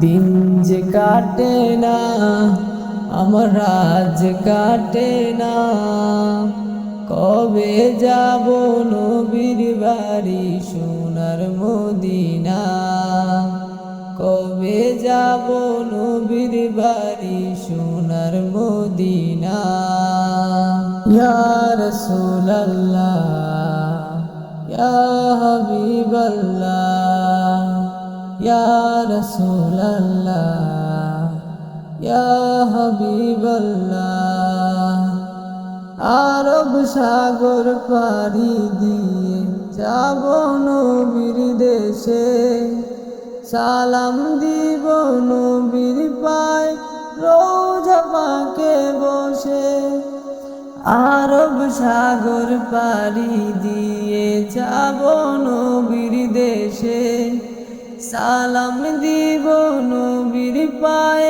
দিন যে কাটে না, আমার রাত কাটে না। কবে যাব নবীর বাড়ি সোনার মদিনা? কবে যাব নবীর বাড়ি সোনার মদিনা? ইয়া রাসূলুল্লাহ, ইয়া হাবিবাল্লাহ, ইয়া রাসূলুল্লাহ, ইয়া হাবিবাল্লাহ। আরব সাগর পাড়ি দিয়ে যাব নবীর দেশে, সালাম দিব নবীর পায় রওজা পাকে বসে। আরব সাগর পাড়ি দিয়ে যাব নবীর দেশে, সালাম দিব নবীর পায়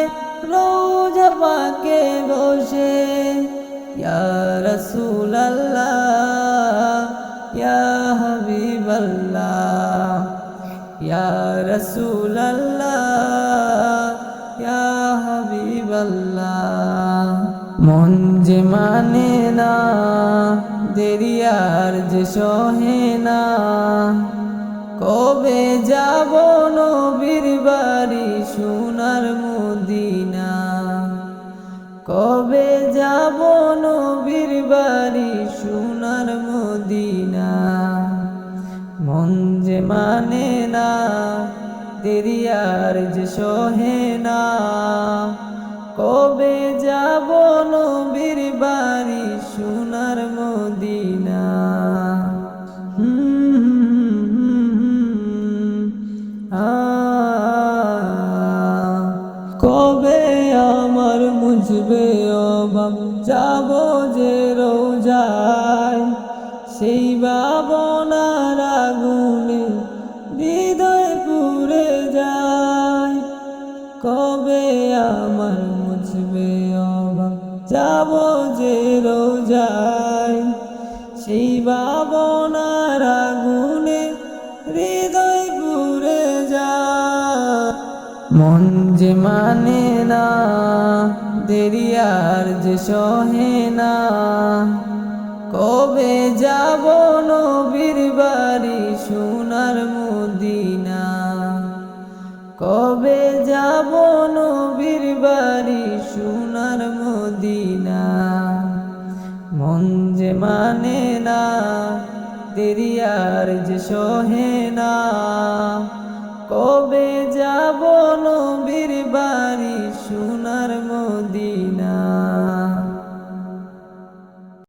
রওজা পাকে বসে। ইয়া রাসূলুল্লাহ, ইয়া হাবিবাল্লাহ, ইয়া রাসূলুল্লাহ, ইয়া হাবিবাল্লাহ। মন যে মানে না, দেরি আর যে সহে না। কবে যাব নবীর বাড়ি সোনার মদিনা? কবে যাব নবীর বাড়ি সোনার মদিনা? মন যে মানে না, দেরি আর যে সহে না। কবে যাব নবীর বাড়ি সোনার মদিনা? কবে আমার মুছবে অভাব, যাব যে রোজায়। সেই ভাবনার আগুনে হৃদয় পুড়ে যায়। কবে আমার মুছবে অভাব, যাব যে রোজায়। সেই ভাবনার আগুনে হৃদয় পুড়ে যায়। মন যে মানে না, দেরি আর যে সহে না। কবে যাব নবীর বাড়ি সোনার মদিনা? কবে যাব নবীর বাড়ি সোনার মদিনা? মন যে মানে না, দেরি আর যে সহে না। কবে যাব নবীর বাড়ি সোনার মদিনা?